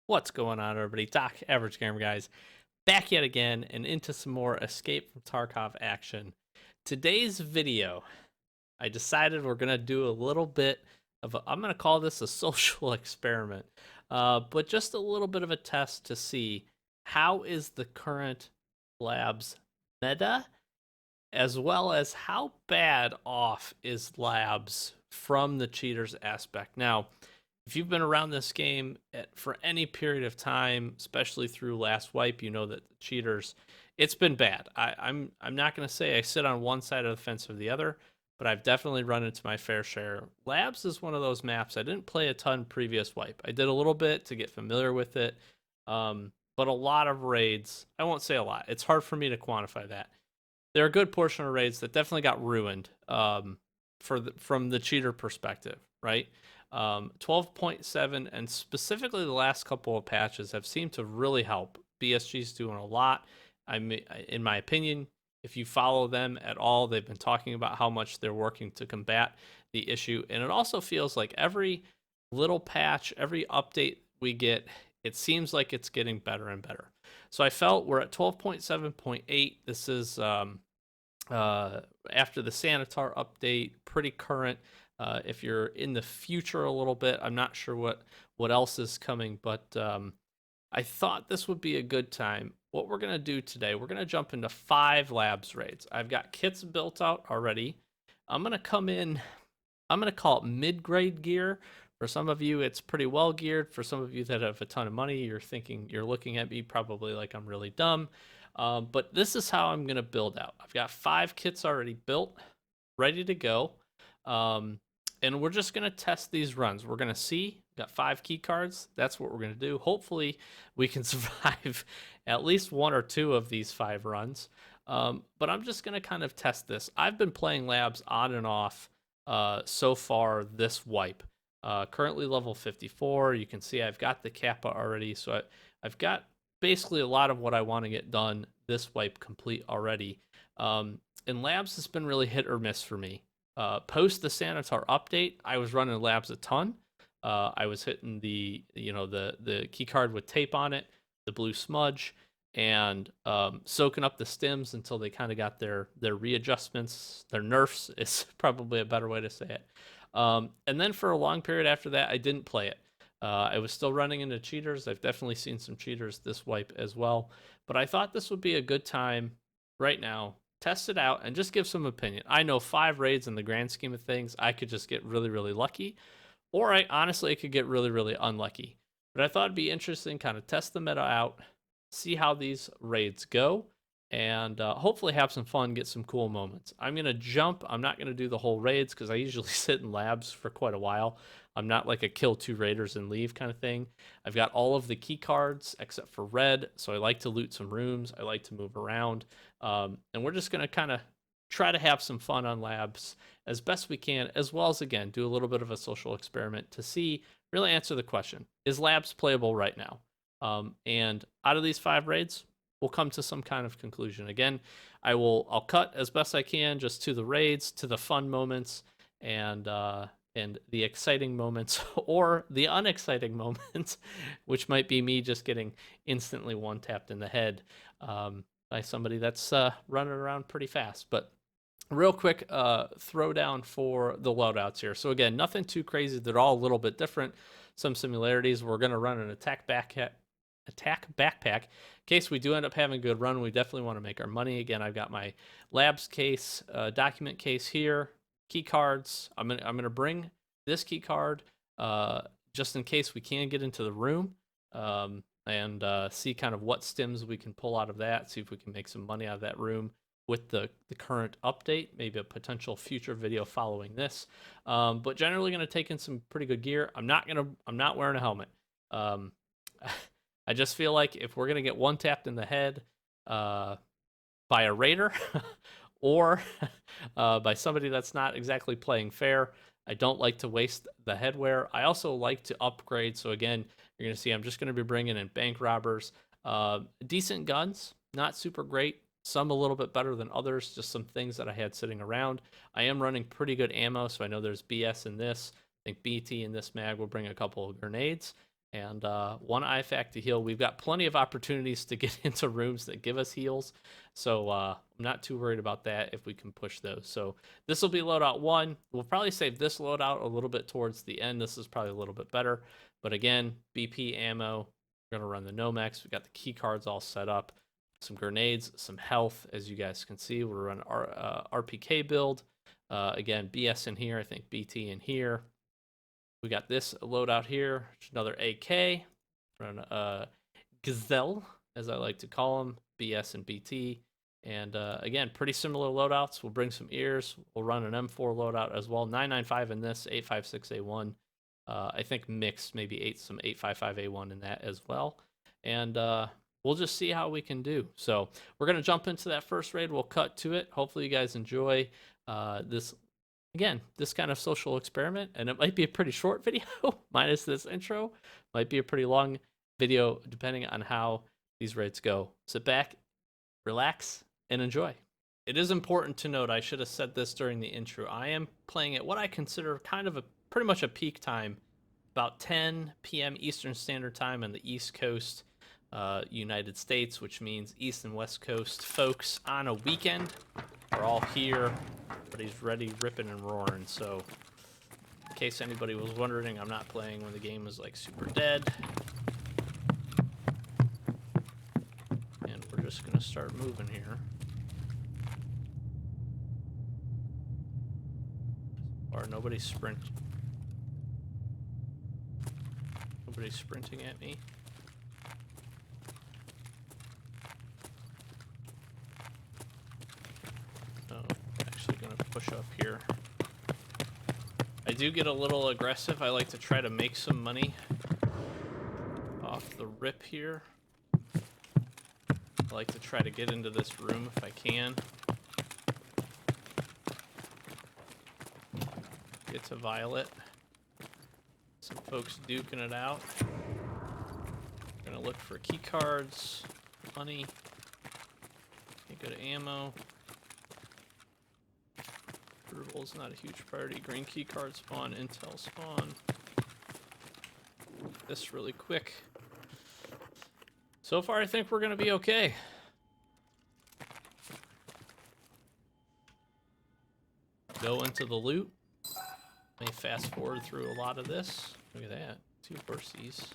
What's going on, everybody? Doc, Average Gamer Guys, back yet again and into some more Escape from Tarkov action. Today's video, I decided we're going to do a little bit of I'm going to call this a social experiment, but just a little bit of a test to see how is the current labs meta, as well as how bad off is labs from the cheaters aspect. Now, if you've been around this game for any period of time, especially through last wipe, you know that the cheaters, it's been bad. I'm not going to say I sit on one side of the fence or the other, but I've definitely run into my fair share. Labs is one of those maps. I didn't play a ton previous wipe. I did a little bit to get familiar with it, but a lot of raids. I won't say a lot. It's hard for me to quantify that. There are a good portion of raids that definitely got ruined from the cheater perspective, right? 12.7 and specifically the last couple of patches have seemed to really help. BSG's doing a lot. In my opinion, if you follow them at all, they've been talking about how much they're working to combat the issue. And it also feels like every little patch, every update we get, it seems like it's getting better and better. So I felt we're at 12.7.8. This is after the Sanitar update, pretty current. If you're in the future a little bit, I'm not sure what else is coming, but I thought this would be a good time. What we're going to do today, we're going to jump into 5 labs raids. I've got kits built out already. I'm going to come in, I'm going to call it mid-grade gear. For some of you, it's pretty well geared. For some of you that have a ton of money, you're looking at me probably like I'm really dumb. But this is how I'm going to build out. I've got 5 kits already built, ready to go. And we're just going to test these runs. We're going to see, got 5 key cards. That's what we're going to do. Hopefully we can survive at least 1 or 2 of these 5 runs. But I'm just going to kind of test this. I've been playing labs on and off so far this wipe. Currently level 54. You can see I've got the Kappa already. So I've got basically a lot of what I want to get done this wipe complete already. And labs has been really hit or miss for me. Post the Sanitar update, I was running labs a ton. I was hitting the key card with tape on it, the blue smudge, and soaking up the stims until they kind of got their readjustments, their nerfs is probably a better way to say it. And then for a long period after that, I didn't play it. I was still running into cheaters. I've definitely seen some cheaters this wipe as well. But I thought this would be a good time right now, test it out, and just give some opinion. I know 5 raids in the grand scheme of things, I could just get really, really lucky. Or I could get really, really unlucky. But I thought it'd be interesting, kind of test the meta out, see how these raids go, and hopefully have some fun, get some cool moments. I'm going to jump. I'm not going to do the whole raids because I usually sit in labs for quite a while. I'm not like a kill 2 raiders and leave kind of thing. I've got all of the key cards except for red, so I like to loot some rooms. I like to move around. And we're just going to kind of try to have some fun on labs as best we can, as well as, again, do a little bit of a social experiment to see, really answer the question, is labs playable right now? And out of these 5 raids, we'll come to some kind of conclusion. Again, I'll cut as best I can just to the raids, to the fun moments, and the exciting moments or the unexciting moments, which might be me just getting instantly one tapped in the head by somebody that's running around pretty fast. But real quick throwdown for the loadouts here. So again, nothing too crazy. They're all a little bit different. Some similarities. We're going to run an attack backpack. In case we do end up having a good run, we definitely want to make our money. Again, I've got my labs case, document case here, key cards. I'm gonna bring this key card just in case we can get into the room and see kind of what stims we can pull out of that. See if we can make some money out of that room with the current update. Maybe a potential future video following this. But generally, going to take in some pretty good gear. I'm not wearing a helmet. I just feel like if we're gonna get one tapped in the head by a raider or by somebody that's not exactly playing fair, I don't like to waste the headwear. I also like to upgrade. So again, you're gonna see I'm just gonna be bringing in bank robbers, decent guns, not super great. Some a little bit better than others. Just some things that I had sitting around. I am running pretty good ammo, so I know there's BS in this. I think BT in this mag will bring a couple of grenades. and 1 IFAC to heal. We've got plenty of opportunities to get into rooms that give us heals, so I'm not too worried about that if we can push those. So this will be loadout 1. We'll probably save this loadout a little bit towards the end. This is probably a little bit better, but again, BP ammo. We're gonna run the Nomex. We got the key cards all set up, some grenades, some health, as you guys can see. We'll run our RPK build. Again, BS in here. I think BT in here. We got this loadout here, another AK, run Gazelle, as I like to call them, BS and BT. And again, pretty similar loadouts. We'll bring some ears. We'll run an M4 loadout as well. 995 in this, 856A1. I think mixed, maybe some 855A1 in that as well. And we'll just see how we can do. So we're going to jump into that first raid. We'll cut to it. Hopefully you guys enjoy this. Again, this kind of social experiment, and it might be a pretty short video, minus this intro. Might be a pretty long video, depending on how these raids go. Sit back, relax, and enjoy. It is important to note, I should have said this during the intro, I am playing at what I consider kind of pretty much a peak time, about 10 p.m. Eastern Standard Time on the East Coast, United States, which means East and West Coast folks on a weekend. We're all here. Everybody's ready, ripping and roaring. So, in case anybody was wondering, I'm not playing when the game is like super dead. And we're just gonna start moving here. Or nobody's sprinting at me. Push up here. I do get a little aggressive. I like to try to make some money off the rip here. I like to try to get into this room if I can. Get to Violet. Some folks duking it out. Gonna look for key cards, money, good ammo. Is not a huge priority. Green key card spawn, intel spawn. This really quick. So far, I think we're gonna be okay. Go into the loot. May fast forward through a lot of this. Look at that, 2 bursies.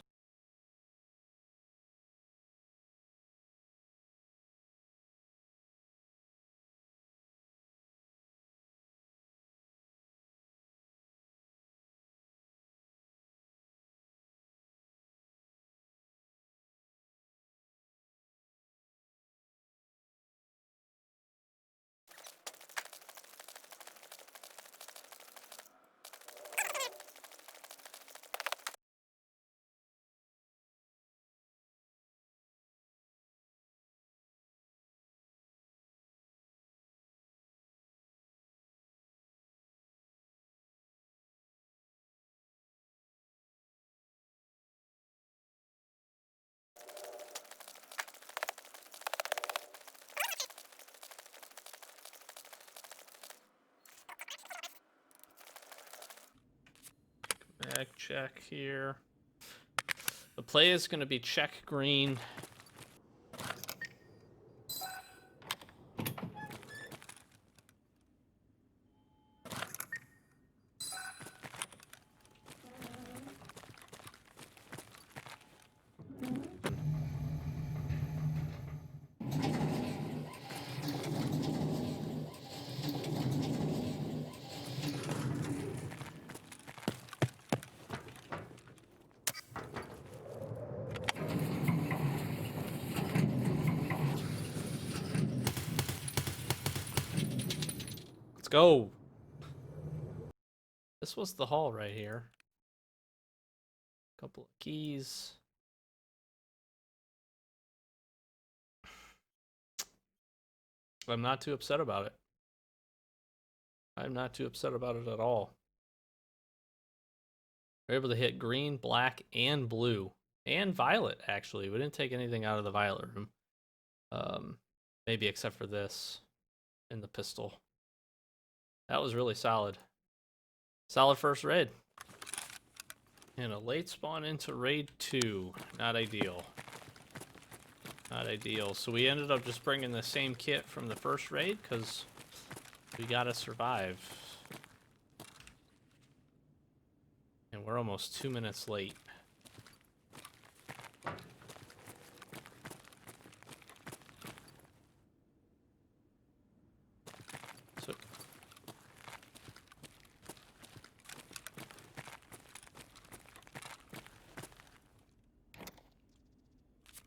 Check here. The play is going to be check green. Go. This was the hall right here. Couple of keys. I'm not too upset about it. I'm not too upset about it at all. We're able to hit green, black, and blue. And violet, actually. We didn't take anything out of the violet room. Maybe except for this and the pistol. That was really solid. Solid first raid. And a late spawn into raid 2. Not ideal. Not ideal. So we ended up just bringing the same kit from the first raid because we gotta survive. And we're almost 2 minutes late. So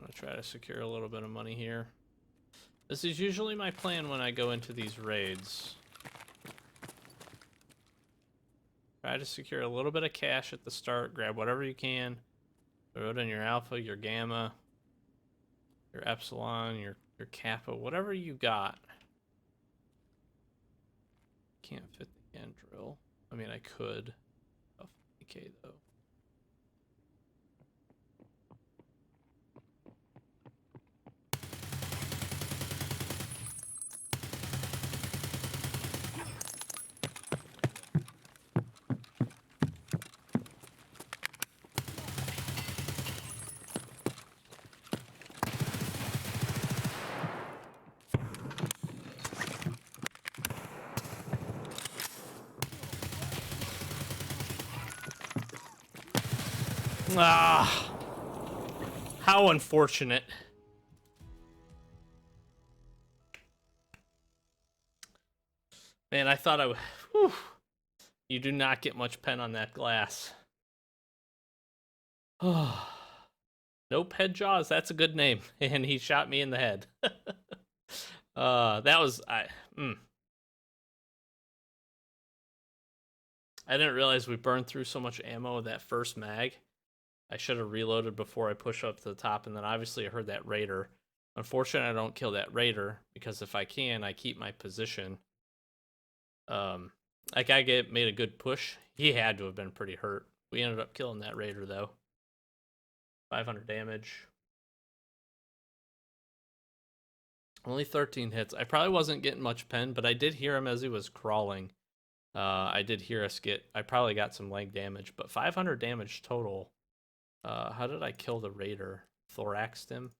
I'm gonna try to secure a little bit of money here. This is usually my plan when I go into these raids. Try to secure a little bit of cash at the start, grab whatever you can. Throw it in your alpha, your gamma, your epsilon, your kappa, whatever you got. Can't fit the hand drill. I mean, I could. Okay, though. Ah, how unfortunate. Man, I thought I would. Whew. You do not get much pen on that glass. Oh. Nope, Head Jaws, that's a good name. And he shot me in the head. That was I didn't realize we burned through so much ammo with that first mag. I should have reloaded before I push up to the top, and then obviously I heard that raider. Unfortunately, I don't kill that raider, because if I can, I keep my position. That guy made a good push. He had to have been pretty hurt. We ended up killing that raider, though. 500 damage. Only 13 hits. I probably wasn't getting much pen, but I did hear him as he was crawling. I did hear us I probably got some leg damage, but 500 damage total. How did I kill the raider? Thoraxed him?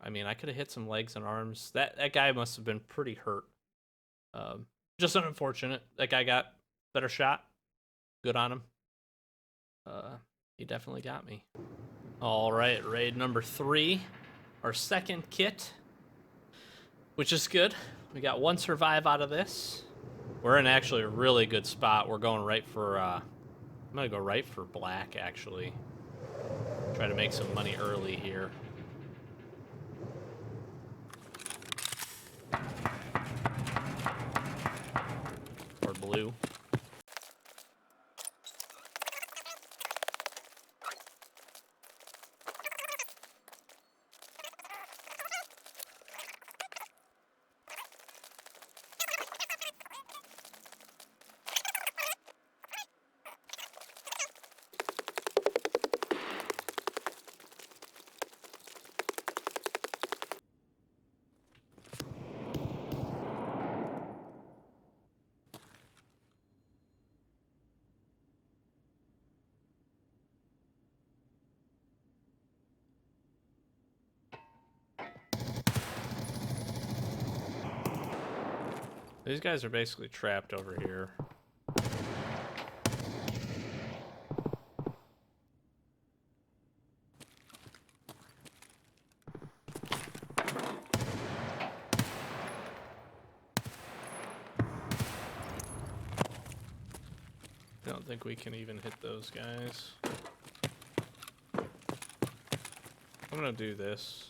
I mean, I could have hit some legs and arms. That guy must have been pretty hurt. Just unfortunate. That guy got better shot. Good on him. He definitely got me. All right, raid number 3. Our second kit, which is good. We got 1 survive out of this. We're in actually a really good spot. We're going right for, I'm gonna go right for black, actually. Try to make some money early here. Or blue. These guys are basically trapped over here. I don't think we can even hit those guys. I'm gonna do this.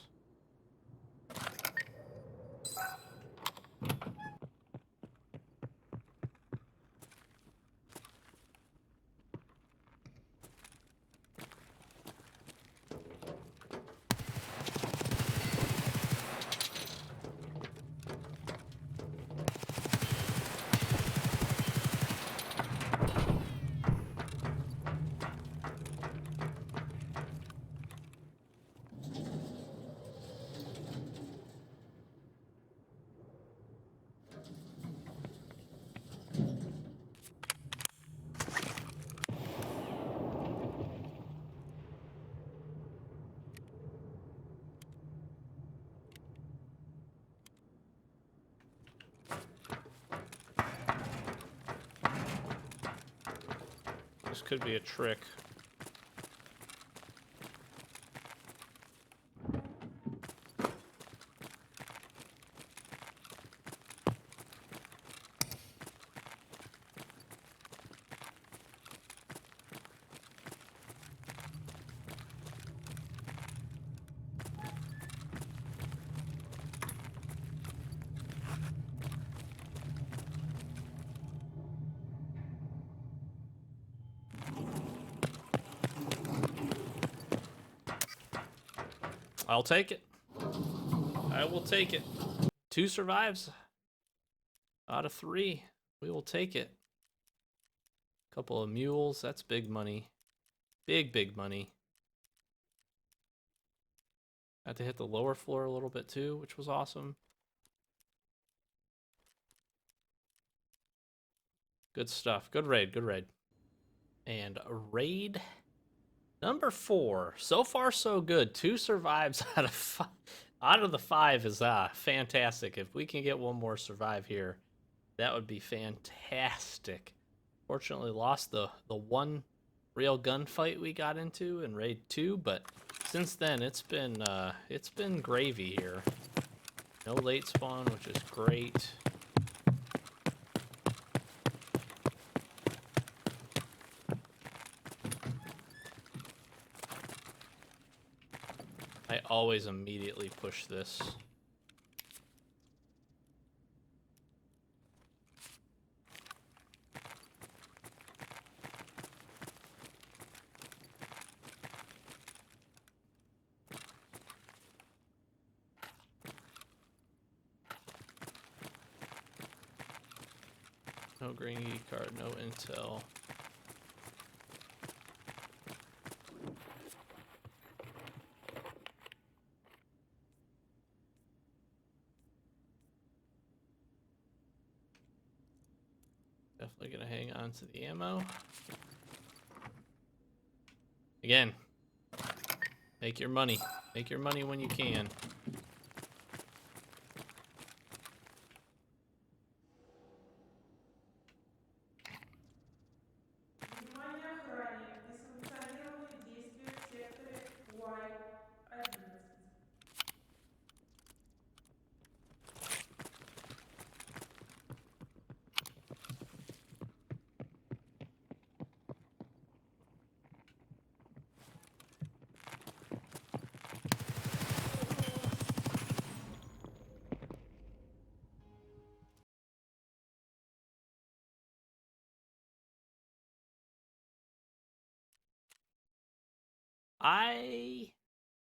could be a trick. I'll take it. I will take it. 2 survives out of 3. We will take it. Couple of mules. That's big money. Big money. Had to hit the lower floor a little bit too, which was awesome. Good stuff. Good raid. Good raid. And raid number 4. So far, so good. 2 survives out of 5. Out of the 5 is fantastic. If we can get one more survive here, that would be fantastic. Fortunately, lost the one real gunfight we got into in raid 2, but since then it's been gravy here. No late spawn, which is great. I always immediately push this. No green key card, no intel. Definitely gonna hang on to the ammo. Again, make your money. Make your money when you can. Внимание охране! Несанкционированные действия в секторе Y11.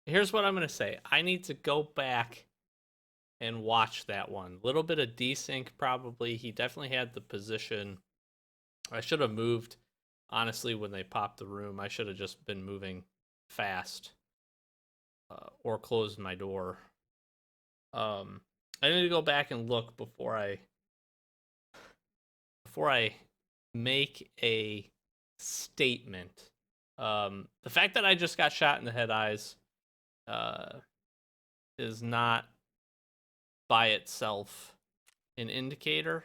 Here's what I'm gonna say. I need to go back and watch that one. Little bit of desync probably. He definitely had the position. I should have moved. Honestly, when they popped the room, I should have just been moving fast or closed my door. I need to go back and look before I make a statement. The fact that I just got shot in the head eyes is not by itself an indicator.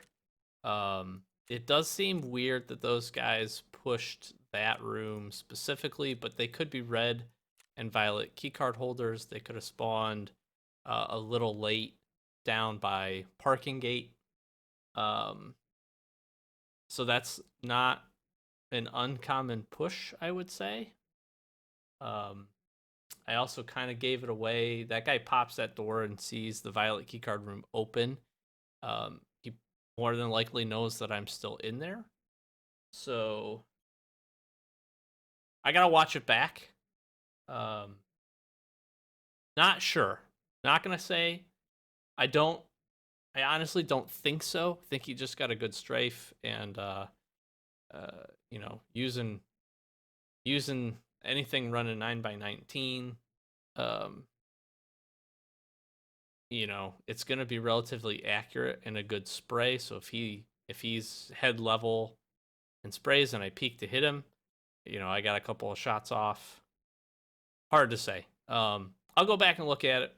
It does seem weird that those guys pushed that room specifically, but they could be red and violet keycard holders. They could have spawned a little late down by parking gate. So that's not an uncommon push, I would say. I also kind of gave it away. That guy pops that door and sees the violet keycard room open. He more than likely knows that I'm still in there. So I gotta watch it back. Not sure. Not gonna say. I don't. I honestly don't think so. I think he just got a good strafe and you know, using anything running 9x19. You know, it's gonna be relatively accurate and a good spray. So if he's head level and sprays and I peek to hit him, you know, I got a couple of shots off. Hard to say. I'll go back and look at it.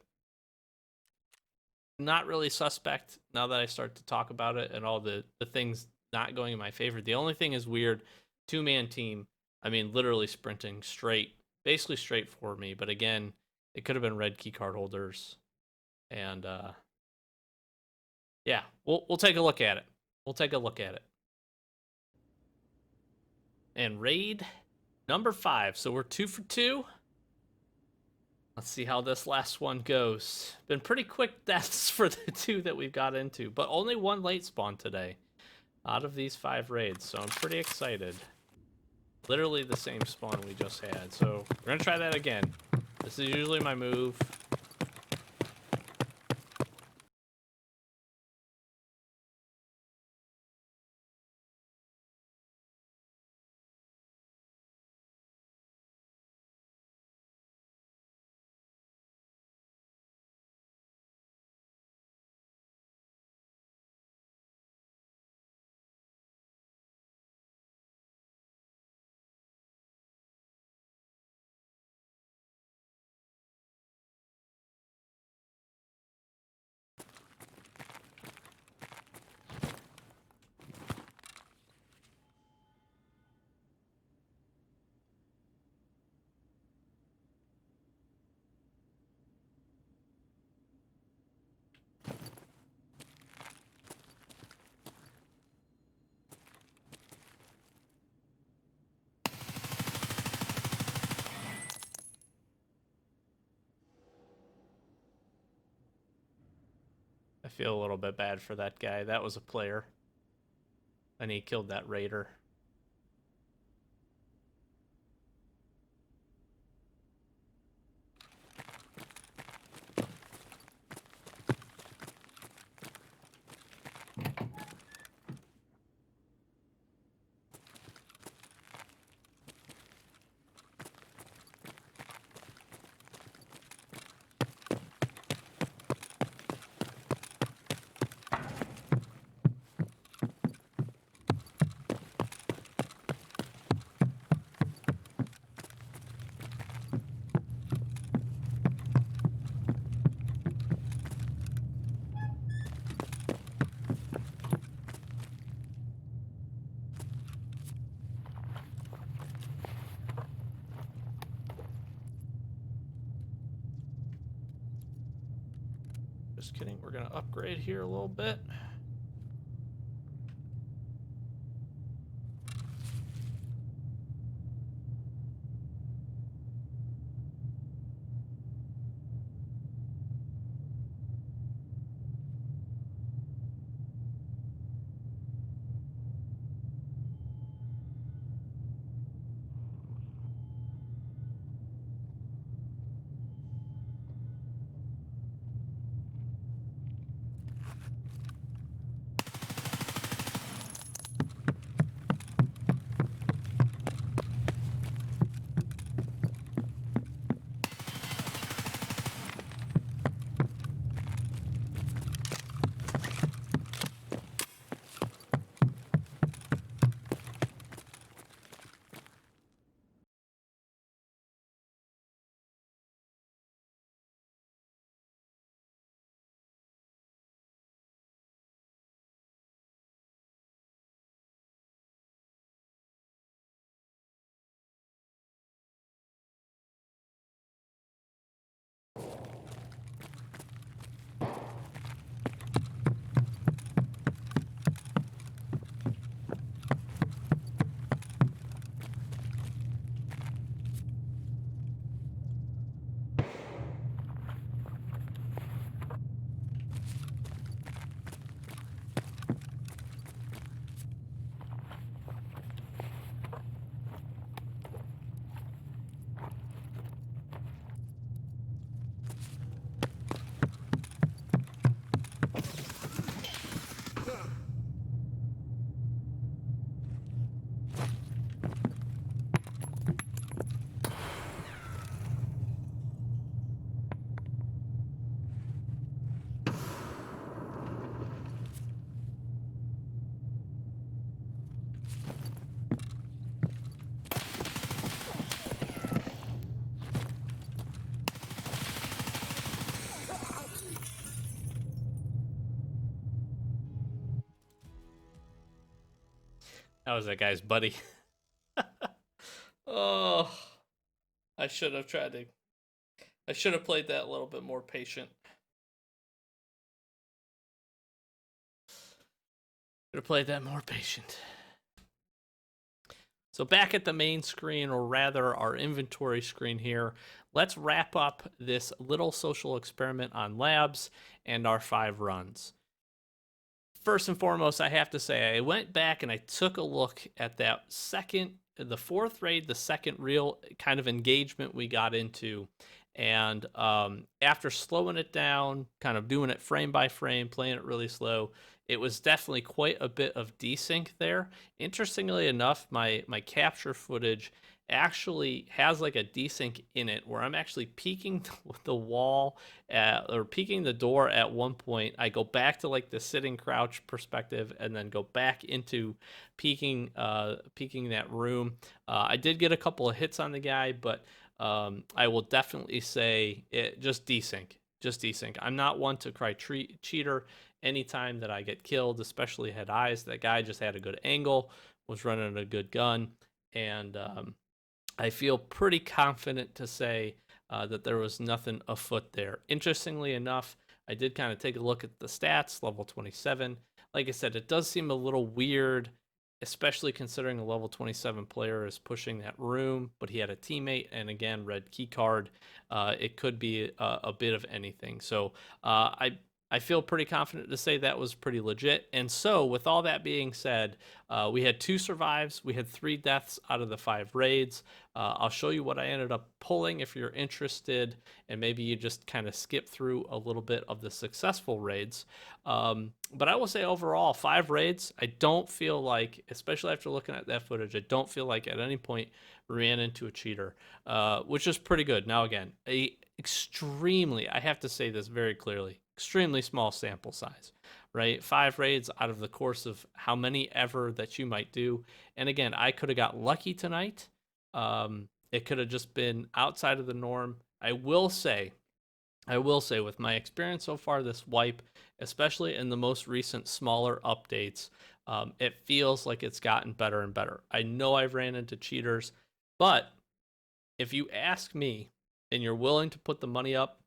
Not really suspect now that I start to talk about it and all the things not going in my favor. The only thing is weird, 2-man team. I mean, literally sprinting straight, basically straight for me. But again, it could have been red key card holders. And yeah, we'll take a look at it. We'll take a look at it. And raid number 5. So we're 2 for 2. Let's see how this last one goes. Been pretty quick deaths for the 2 that we've got into, but only 1 late spawn today out of these 5 raids, so I'm pretty excited. Literally the same spawn we just had, so we're gonna try that again. This is usually my move. I feel a little bit bad for that guy. That was a player. And he killed that raider. Just kidding, we're gonna upgrade here a little bit. That was that guy's buddy. Oh, I should have tried to. I should have played that a little bit more patient. Should have played that more patient. So back at the main screen, or rather our inventory screen here, let's wrap up this little social experiment on labs and our 5 runs. First and foremost, I have to say, I went back and I took a look at that the fourth raid, the second real kind of engagement we got into. And after slowing it down, kind of doing it frame by frame, playing it really slow, it was definitely quite a bit of desync there. Interestingly enough, my capture footage actually has like a desync in it where I'm actually peeking the wall or peeking the door at one point. I go back to like the sitting crouch perspective and then go back into peeking that room. I did get a couple of hits on the guy, but I will definitely say it just desync. Just desync. I'm not one to cry cheater anytime that I get killed, especially head eyes. That guy just had a good angle, was running a good gun, and I feel pretty confident to say that there was nothing afoot there. Interestingly enough, I did kind of take a look at the stats, level 27. Like I said, it does seem a little weird, especially considering a level 27 player is pushing that room, but he had a teammate, and again, red key card. It could be a bit of anything. So I feel pretty confident to say that was pretty legit. And so, with all that being said, we had 2 survives, we had 3 deaths out of the 5 raids. I'll show you what I ended up pulling if you're interested, and maybe you just kind of skip through a little bit of the successful raids. But I will say overall, 5 raids, I don't feel like, especially after looking at that footage, I don't feel like at any point ran into a cheater, which is pretty good. Now, again, I have to say this very clearly, extremely small sample size, right? 5 raids out of the course of how many ever that you might do. And again, I could have got lucky tonight. It could have just been outside of the norm. I will say, with my experience so far, this wipe, especially in the most recent smaller updates, it feels like it's gotten better and better. I know I've ran into cheaters, but if you ask me and you're willing to put the money up,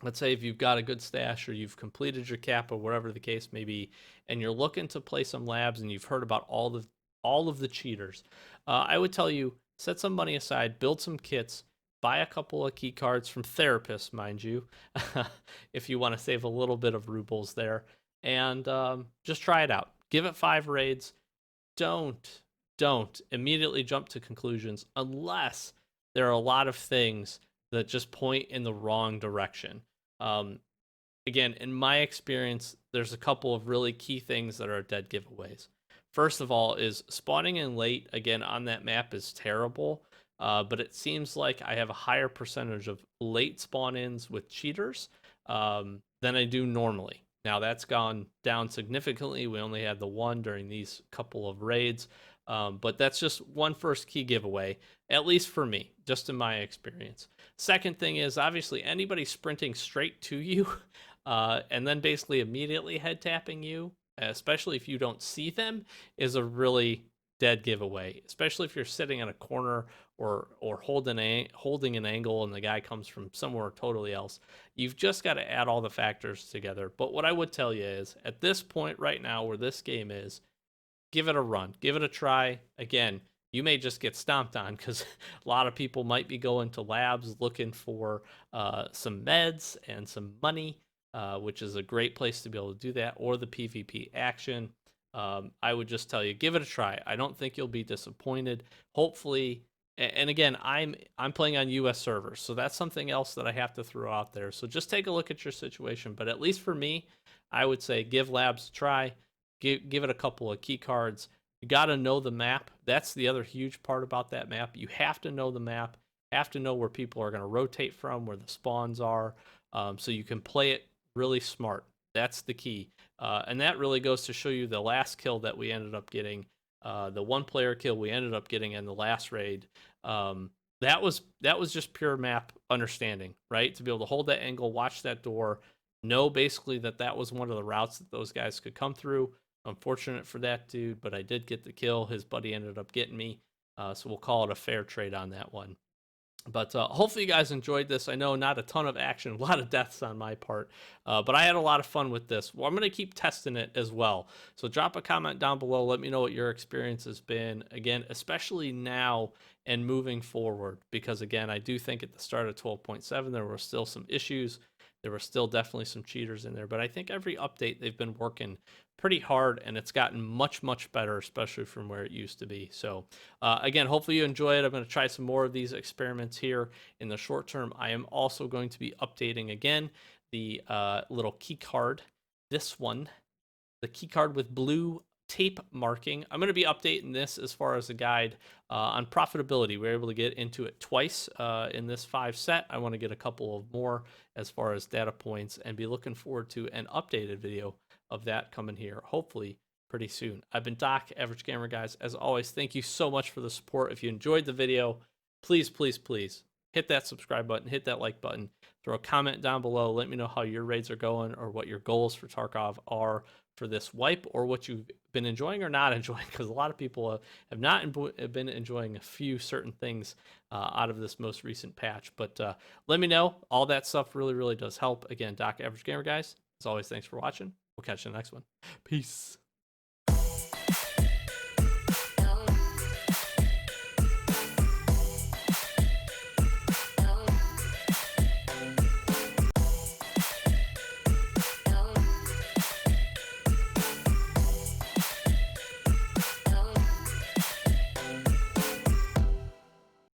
let's say if you've got a good stash or you've completed your cap or whatever the case may be, and you're looking to play some labs and you've heard about all of the cheaters, I would tell you set some money aside, build some kits, buy a couple of key cards from therapists, mind you, if you want to save a little bit of rubles there, and just try it out. Give it 5 raids. Don't immediately jump to conclusions unless there are a lot of things that just point in the wrong direction. Um, Again, in my experience, there's a couple of really key things that are dead giveaways. First of all, is spawning in late again on that map is terrible, but it seems like I have a higher percentage of late spawn ins with cheaters than I do normally. Now that's gone down significantly. We only had the one during these couple of raids, but that's just one first key giveaway, at least for me, just in my experience. Second thing is obviously anybody sprinting straight to you and then basically immediately head tapping you, especially if you don't see them, is a really dead giveaway. Especially if you're sitting in a corner or holding an angle and the guy comes from somewhere totally else. You've just got to add all the factors together. But what I would tell you is at this point right now where this game is, give it a run, give it a try. Again, you may just get stomped on because a lot of people might be going to labs looking for some meds and some money, which is a great place to be able to do that, or the PvP action. I would just tell you, give it a try. I don't think you'll be disappointed. Hopefully, and again, I'm playing on US servers, so that's something else that I have to throw out there. So just take a look at your situation. But at least for me, I would say give labs a try. Give it a couple of key cards. You got to know the map. That's the other huge part about that map. You have to know the map. Have to know where people are going to rotate from, where the spawns are, so you can play it really smart. That's the key, and that really goes to show you the last kill that we ended up getting, the one player kill we ended up getting in the last raid. That was just pure map understanding, right? To be able to hold that angle, watch that door, know basically that that was one of the routes that those guys could come through. Unfortunate for that dude, but I did get the kill. His buddy ended up getting me. So we'll call it a fair trade on that one. But hopefully you guys enjoyed this. I know not a ton of action, a lot of deaths on my part, but I had a lot of fun with this. Well, I'm going to keep testing it as well. So drop a comment down below. Let me know what your experience has been. Again, especially now and moving forward, because again, I do think at the start of 12.7 there were still some issues. There were still definitely some cheaters in there, but I think every update they've been working pretty hard, and it's gotten much, much better, especially from where it used to be. So again, hopefully you enjoy it. I'm going to try some more of these experiments here in the short term. I am also going to be updating again the little key card. This one, the key card with blue tape marking. I'm going to be updating this as far as a guide on profitability. We were able to get into it twice in this 5 set. I want to get a couple of more as far as data points, and be looking forward to an updated video of that coming here, hopefully pretty soon. I've been Doc, Average Gamer, guys. As always, thank you so much for the support. If you enjoyed the video, please, please, please hit that subscribe button, hit that like button, throw a comment down below. Let me know how your raids are going, or what your goals for Tarkov are for this wipe, or what you've been enjoying or not enjoying, because a lot of people have not been enjoying a few certain things out of this most recent patch. But let me know. All that stuff really, really does help. Again, Doc, Average Gamer, guys. As always, thanks for watching. We'll catch you in the next one. Peace.